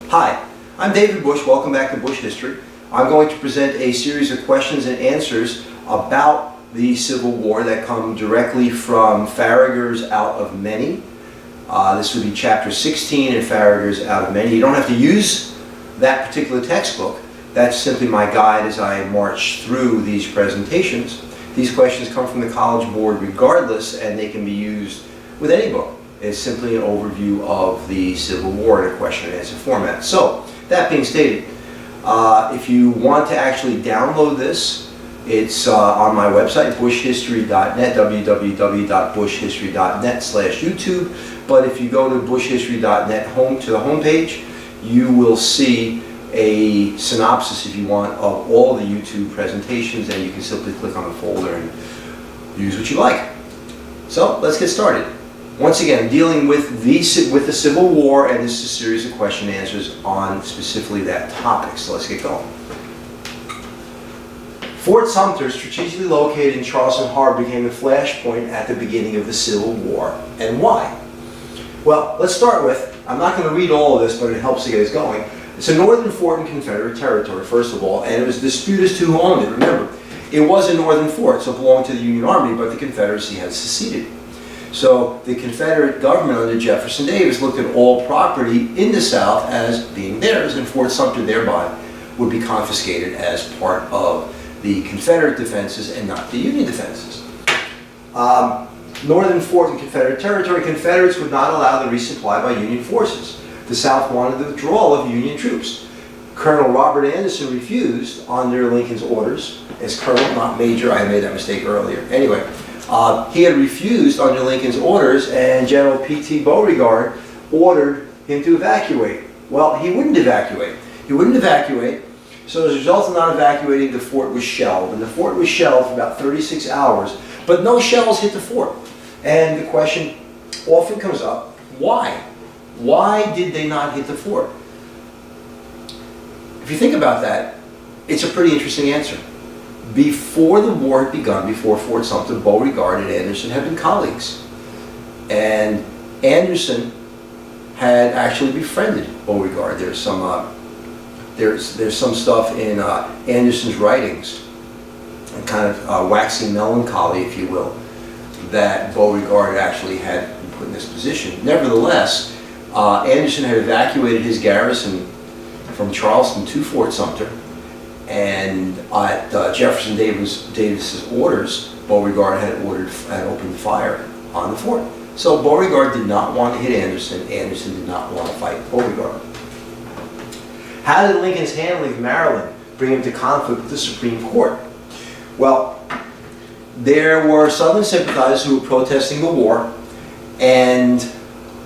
Hi, I'm David Busch. Welcome back to Busch History. I'm going to present a series of questions and answers about the Civil War that come directly from Farragher's Out of Many. This would be chapter 16 in Farragher's Out of Many. You don't have to use that particular textbook. That's simply my guide as I march through these presentations. These questions come from the College Board regardless, and they can be used with any book. It's simply an overview of the Civil War in a question and answer format. So, that being stated, if you want to actually download this, it's on my website, buschhistory.net, www.buschhistory.net/YouTube. But if you go to buschhistory.net to the homepage, you will see a synopsis, if you want, of all the YouTube presentations, and you can simply click on the folder and use what you like. So, let's get started. Once again, dealing with the Civil War, and this is a series of question and answers on specifically that topic. So let's get going. Fort Sumter, strategically located in Charleston Harbor, became the flashpoint at the beginning of the Civil War. And why? Well, let's start with, I'm not going to read all of this, but it helps to get us going. It's a northern fort in Confederate territory, first of all, and it was disputed as to who owned it. Remember, it was a northern fort, so it belonged to the Union Army, but the Confederacy had seceded. So the Confederate government under Jefferson Davis looked at all property in the South as being theirs, and Fort Sumter thereby would be confiscated as part of the Confederate defenses and not the Union defenses. Northern fort in Confederate territory, Confederates would not allow the resupply by Union forces. The South wanted the withdrawal of Union troops. Colonel Robert Anderson refused under Lincoln's orders, as colonel, not major. I made that mistake earlier. Anyway. He had refused under Lincoln's orders, and General P.T. Beauregard ordered him to evacuate. Well, he wouldn't evacuate. So as a result of not evacuating, the fort was shelled. And the fort was shelled for about 36 hours, but no shells hit the fort. And the question often comes up, why? Why did they not hit the fort? If you think about that, it's a pretty interesting answer. Before the war had begun, before Fort Sumter, Beauregard and Anderson had been colleagues. And Anderson had actually befriended Beauregard. There's some stuff in Anderson's writings, a kind of waxing melancholy, if you will, that Beauregard actually had been put in this position. Nevertheless, Anderson had evacuated his garrison from Charleston to Fort Sumter, and at Jefferson Davis's orders, Beauregard had opened fire on the fort. So Beauregard did not want to hit Anderson. Anderson did not want to fight Beauregard. How did Lincoln's handling of Maryland bring him to conflict with the Supreme Court? Well, there were Southern sympathizers who were protesting the war, and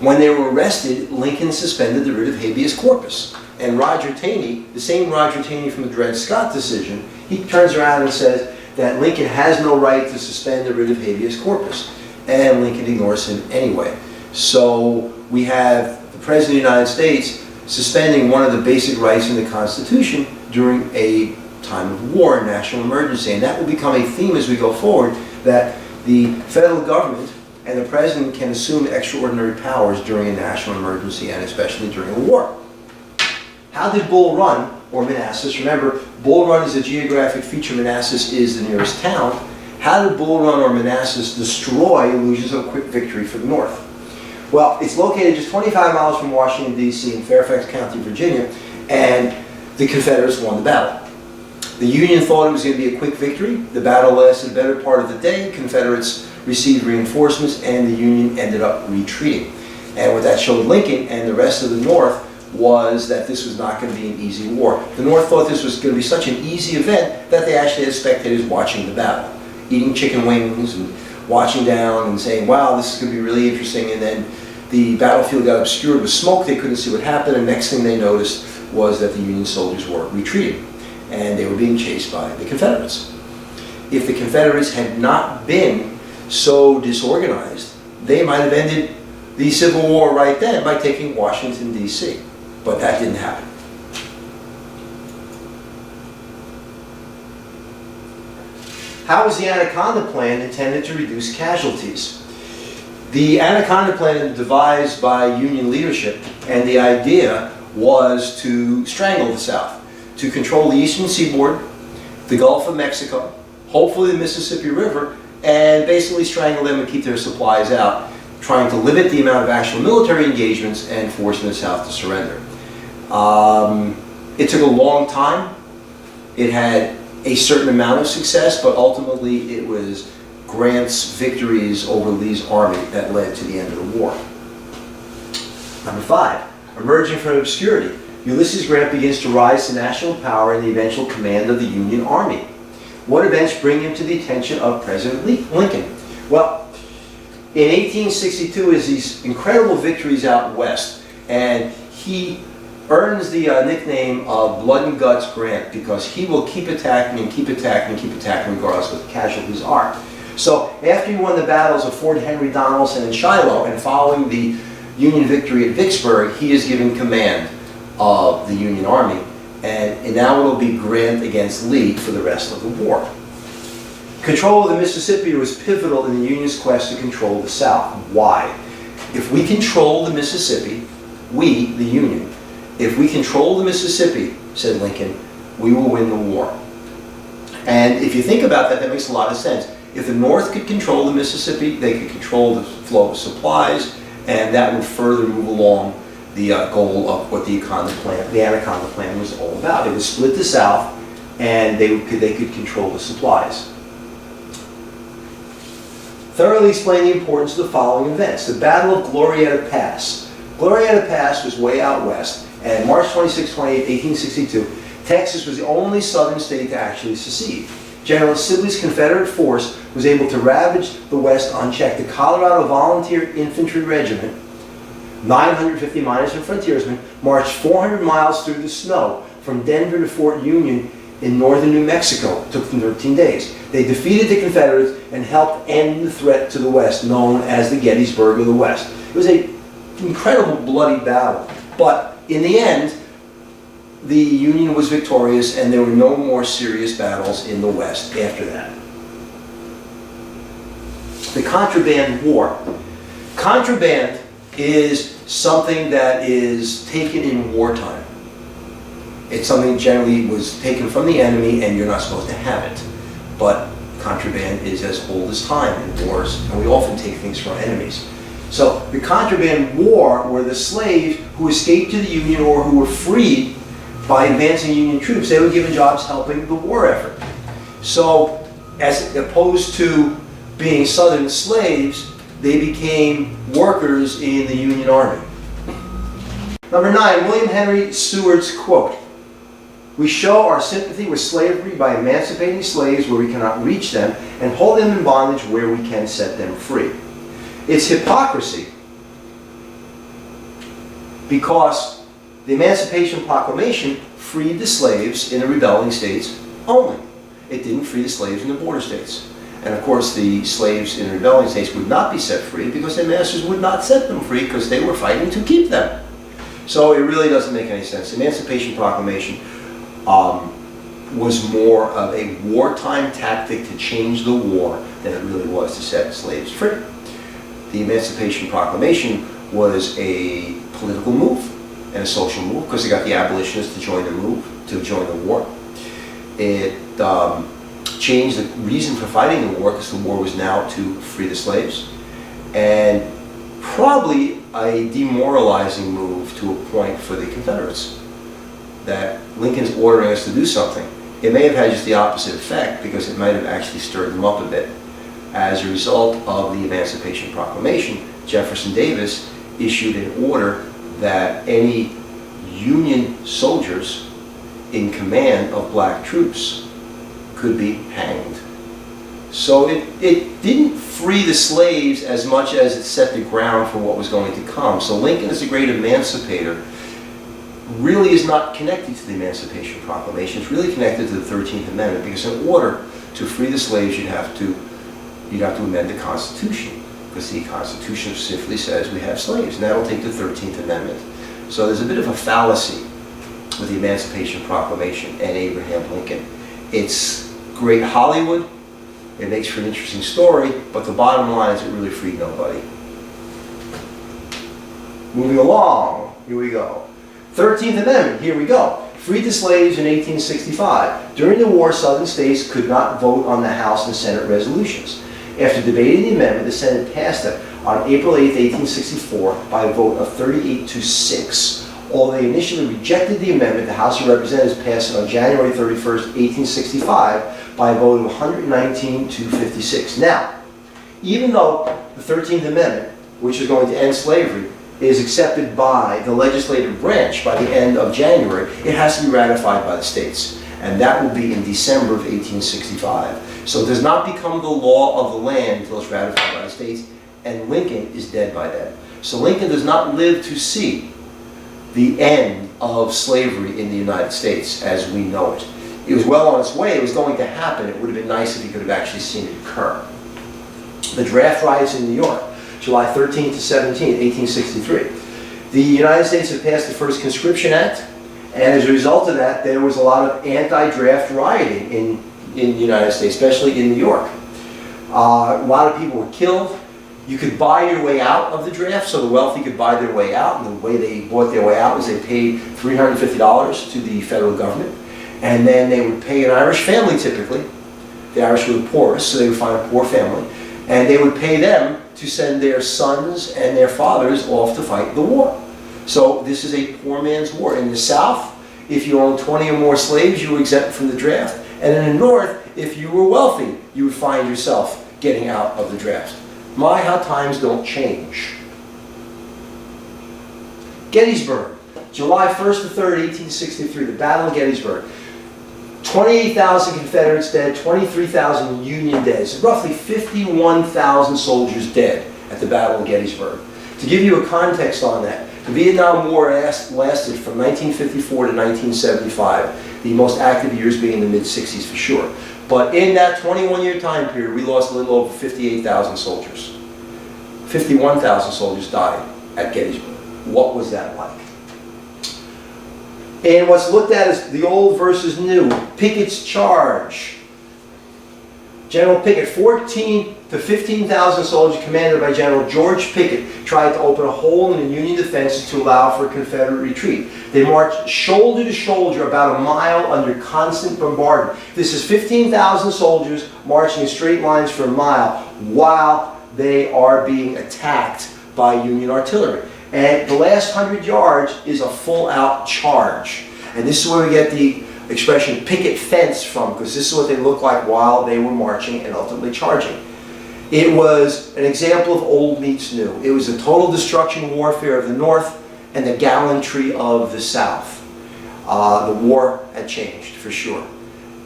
when they were arrested, Lincoln suspended the writ of habeas corpus. And Roger Taney, the same Roger Taney from the Dred Scott decision, he turns around and says that Lincoln has no right to suspend the writ of habeas corpus. And Lincoln ignores him anyway. So we have the President of the United States suspending one of the basic rights in the Constitution during a time of war, a national emergency. And that will become a theme as we go forward, that the federal government and the President can assume extraordinary powers during a national emergency, and especially during a war. How did Bull Run, or Manassas, remember, Bull Run is a geographic feature, Manassas is the nearest town. How did Bull Run or Manassas destroy illusions of a quick victory for the North? Well, it's located just 25 miles from Washington, D.C. in Fairfax County, Virginia, and the Confederates won the battle. The Union thought it was going to be a quick victory. The battle lasted a better part of the day. Confederates received reinforcements, and the Union ended up retreating. And what that showed Lincoln and the rest of the North was that this was not going to be an easy war. The North thought this was going to be such an easy event that they actually had spectators watching the battle, eating chicken wings and watching down and saying, wow, this is going to be really interesting. And then the battlefield got obscured with smoke. They couldn't see what happened. And next thing they noticed was that the Union soldiers were retreating, and they were being chased by the Confederates. If the Confederates had not been so disorganized, they might have ended the Civil War right then by taking Washington, D.C. But that didn't happen. How was the Anaconda Plan intended to reduce casualties? The Anaconda Plan was devised by Union leadership, and the idea was to strangle the South, to control the eastern seaboard, the Gulf of Mexico, hopefully the Mississippi River, and basically strangle them and keep their supplies out, trying to limit the amount of actual military engagements and forcing the South to surrender. It took a long time. It had a certain amount of success, but ultimately it was Grant's victories over Lee's army that led to the end of the war. Number 5, emerging from obscurity, Ulysses Grant begins to rise to national power and the eventual command of the Union Army. What events bring him to the attention of President Lincoln? Well, in 1862 is these incredible victories out west, and he earns the nickname of Blood and Guts Grant because he will keep attacking and keep attacking and keep attacking regardless of what the casualties are. So after he won the battles of Fort Henry, Donelson, and Shiloh, and following the Union victory at Vicksburg, he is given command of the Union Army, and now it will be Grant against Lee for the rest of the war. Control of the Mississippi was pivotal in the Union's quest to control the South. Why? If we control the Mississippi, we, the Union, if we control the Mississippi, said Lincoln, we will win the war. And if you think about that, that makes a lot of sense. If the North could control the Mississippi, they could control the flow of supplies, and that would further move along the goal of what the Anaconda Plan was all about. It would split the South, and they could control the supplies. Thoroughly explain the importance of the following events. The Battle of Glorieta Pass. Glorieta Pass was way out west, and March 26, 28, 1862, Texas was the only southern state to actually secede. General Sibley's Confederate force was able to ravage the West unchecked. The Colorado Volunteer Infantry Regiment, 950 miners and frontiersmen, marched 400 miles through the snow from Denver to Fort Union in northern New Mexico. It took them 13 days. They defeated the Confederates and helped end the threat to the West, known as the Gettysburg of the West. It was an incredible bloody battle, but in the end, the Union was victorious, and there were no more serious battles in the West after that. The Contraband War. Contraband is something that is taken in wartime. It's something generally was taken from the enemy, and you're not supposed to have it. But contraband is as old as time in wars, and we often take things from our enemies. So the Contraband War were the slaves who escaped to the Union or who were freed by advancing Union troops. They were given jobs helping the war effort. So as opposed to being Southern slaves, they became workers in the Union Army. Number 9, William Henry Seward's quote, "We show our sympathy with slavery by emancipating slaves where we cannot reach them and hold them in bondage where we can set them free." It's hypocrisy because the Emancipation Proclamation freed the slaves in the rebelling states only. It didn't free the slaves in the border states. And of course, the slaves in the rebelling states would not be set free because their masters would not set them free because they were fighting to keep them. So it really doesn't make any sense. The Emancipation Proclamation was more of a wartime tactic to change the war than it really was to set slaves free. The Emancipation Proclamation was a political move and a social move because it got the abolitionists to join the war. It changed the reason for fighting the war because the war was now to free the slaves, and probably a demoralizing move to a point for the Confederates. That Lincoln's ordering us to do something. It may have had just the opposite effect because it might have actually stirred them up a bit. As a result of the Emancipation Proclamation, Jefferson Davis issued an order that any Union soldiers in command of black troops could be hanged. So it didn't free the slaves as much as it set the ground for what was going to come. So Lincoln, as a great emancipator, really is not connected to the Emancipation Proclamation. It's really connected to the 13th Amendment, because in order to free the slaves, you'd have to amend the Constitution, because the Constitution simply says we have slaves, and that'll take the 13th Amendment. So there's a bit of a fallacy with the Emancipation Proclamation and Abraham Lincoln. It's great Hollywood, it makes for an interesting story, but the bottom line is it really freed nobody. Moving along, here we go. 13th Amendment, here we go. Freed the slaves in 1865. During the war, Southern states could not vote on the House and Senate resolutions. After debating the amendment, the Senate passed it on April 8, 1864 by a vote of 38-6. Although they initially rejected the amendment, the House of Representatives passed it on January 31st, 1865 by a vote of 119-56. Now, even though the 13th Amendment, which is going to end slavery, is accepted by the legislative branch by the end of January, it has to be ratified by the states. And that will be in December of 1865. So it does not become the law of the land until it's ratified by the states, and Lincoln is dead by then. So Lincoln does not live to see the end of slavery in the United States as we know it. It was well on its way. It was going to happen. It would have been nice if he could have actually seen it occur. The draft riots in New York, July 13th to 17th, 1863. The United States had passed the first Conscription Act, and as a result of that, there was a lot of anti-draft rioting in the United States, especially in New York. A lot of people were killed. You could buy your way out of the draft, so the wealthy could buy their way out, and the way they bought their way out was they paid $350 to the federal government, and then they would pay an Irish family typically. The Irish were the poorest, so they would find a poor family, and they would pay them to send their sons and their fathers off to fight the war. So this is a poor man's war. In the South, if you owned 20 or more slaves, you were exempt from the draft. And in the North, if you were wealthy, you would find yourself getting out of the draft. My, how times don't change. Gettysburg, July 1st to 3rd, 1863, the Battle of Gettysburg. 28,000 Confederates dead, 23,000 Union dead. So roughly 51,000 soldiers dead at the Battle of Gettysburg. To give you a context on that, the Vietnam War lasted from 1954 to 1975, the most active years being the mid-60s for sure. But in that 21-year time period, we lost a little over 58,000 soldiers. 51,000 soldiers died at Gettysburg. What was that like? And what's looked at as the old versus new, Picketts Charge. General Pickett, 14 to 15,000 soldiers commanded by General George Pickett tried to open a hole in the Union defenses to allow for a Confederate retreat. They marched shoulder to shoulder about a mile under constant bombardment. This is 15,000 soldiers marching in straight lines for a mile while they are being attacked by Union artillery. And the last 100 yards is a full-out charge. And this is where we get the expression picket fence from, because this is what they looked like while they were marching and ultimately charging. It was an example of old meets new. It was a total destruction warfare of the North and the gallantry of the South. The war had changed, for sure.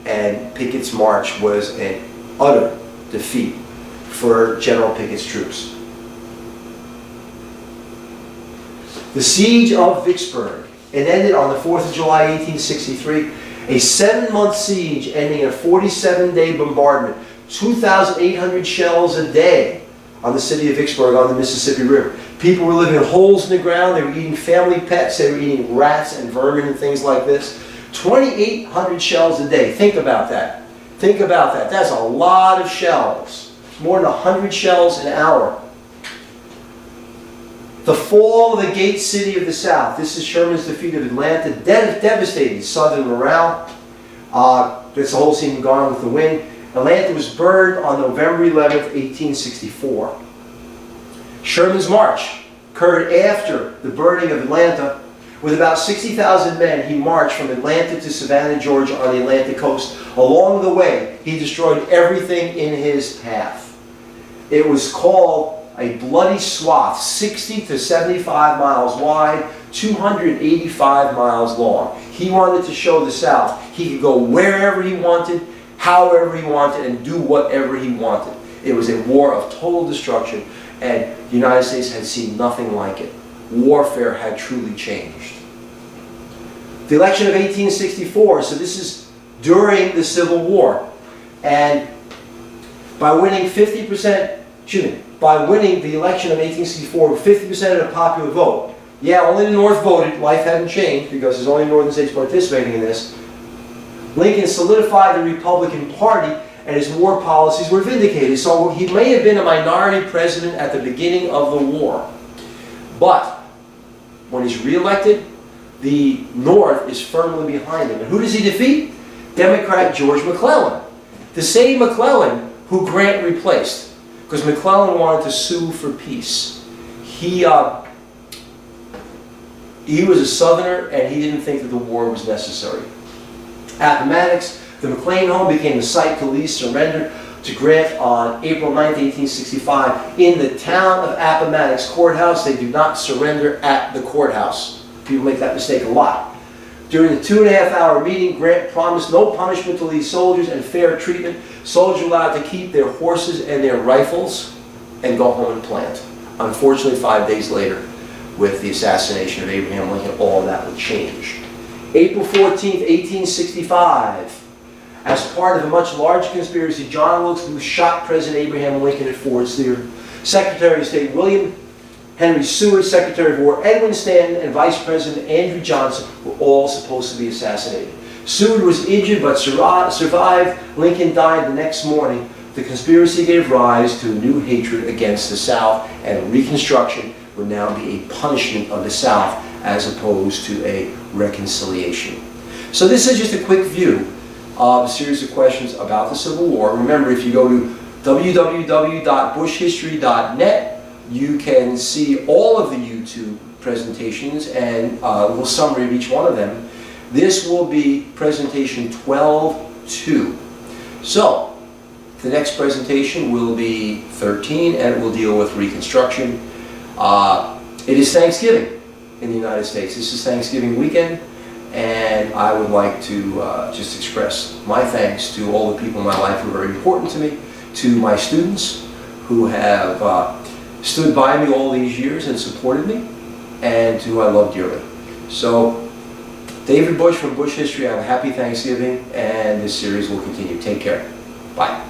And Pickett's march was an utter defeat for General Pickett's troops. The Siege of Vicksburg. It ended on the 4th of July, 1863. A 7-month siege ending in a 47-day bombardment. 2,800 shells a day on the city of Vicksburg on the Mississippi River. People were living in holes in the ground. They were eating family pets. They were eating rats and vermin and things like this. 2,800 shells a day. Think about that. Think about that. That's a lot of shells. More than 100 shells an hour. The fall of the Gate City of the South. This is Sherman's defeat of Atlanta. Devastated Southern morale. That's the whole scene Gone with the Wind. Atlanta was burned on November 11th, 1864. Sherman's march occurred after the burning of Atlanta. With about 60,000 men, he marched from Atlanta to Savannah, Georgia on the Atlantic coast. Along the way, he destroyed everything in his path. It was called a bloody swath, 60 to 75 miles wide, 285 miles long. He wanted to show the South he could go wherever he wanted, however he wanted, and do whatever he wanted. It was a war of total destruction, and the United States had seen nothing like it. Warfare had truly changed. The election of 1864, so this is during the Civil War, and by winning by winning the election of 1864 with 50% of the popular vote. Yeah, only the North voted. Life hadn't changed because there's only northern states participating in this. Lincoln solidified the Republican Party and his war policies were vindicated. So he may have been a minority president at the beginning of the war. But when he's reelected, the North is firmly behind him. And who does he defeat? Democrat George McClellan. The same McClellan who Grant replaced. Because McClellan wanted to sue for peace. He was a Southerner and he didn't think that the war was necessary. Appomattox, the McLean home, became the site to Lee's surrender to Grant on April 9, 1865. In the town of Appomattox courthouse, they do not surrender at the courthouse. People make that mistake a lot. During the 2.5-hour meeting, Grant promised no punishment to Lee's soldiers and fair treatment. Soldiers were allowed to keep their horses and their rifles and go home and plant. Unfortunately, 5 days later, with the assassination of Abraham Lincoln, all of that would change. April 14, 1865. As part of a much larger conspiracy, John Wilkes Booth shot President Abraham Lincoln at Ford's Theater. Secretary of State William Henry Seward, Secretary of War Edwin Stanton, and Vice President Andrew Johnson were all supposed to be assassinated. Seward was injured but survived. Lincoln died the next morning. The conspiracy gave rise to a new hatred against the South, and Reconstruction would now be a punishment of the South as opposed to a reconciliation. So this is just a quick view of a series of questions about the Civil War. Remember, if you go to www.buschhistory.net, you can see all of the YouTube presentations and a little summary of each one of them. This will be presentation 12-2. So, the next presentation will be 13 and it will deal with Reconstruction. It is Thanksgiving in the United States. This is Thanksgiving weekend, and I would like to just express my thanks to all the people in my life who are very important to me, to my students who have stood by me all these years and supported me, and to who I love dearly. So, David Busch from Busch History, have a happy Thanksgiving, and this series will continue. Take care. Bye.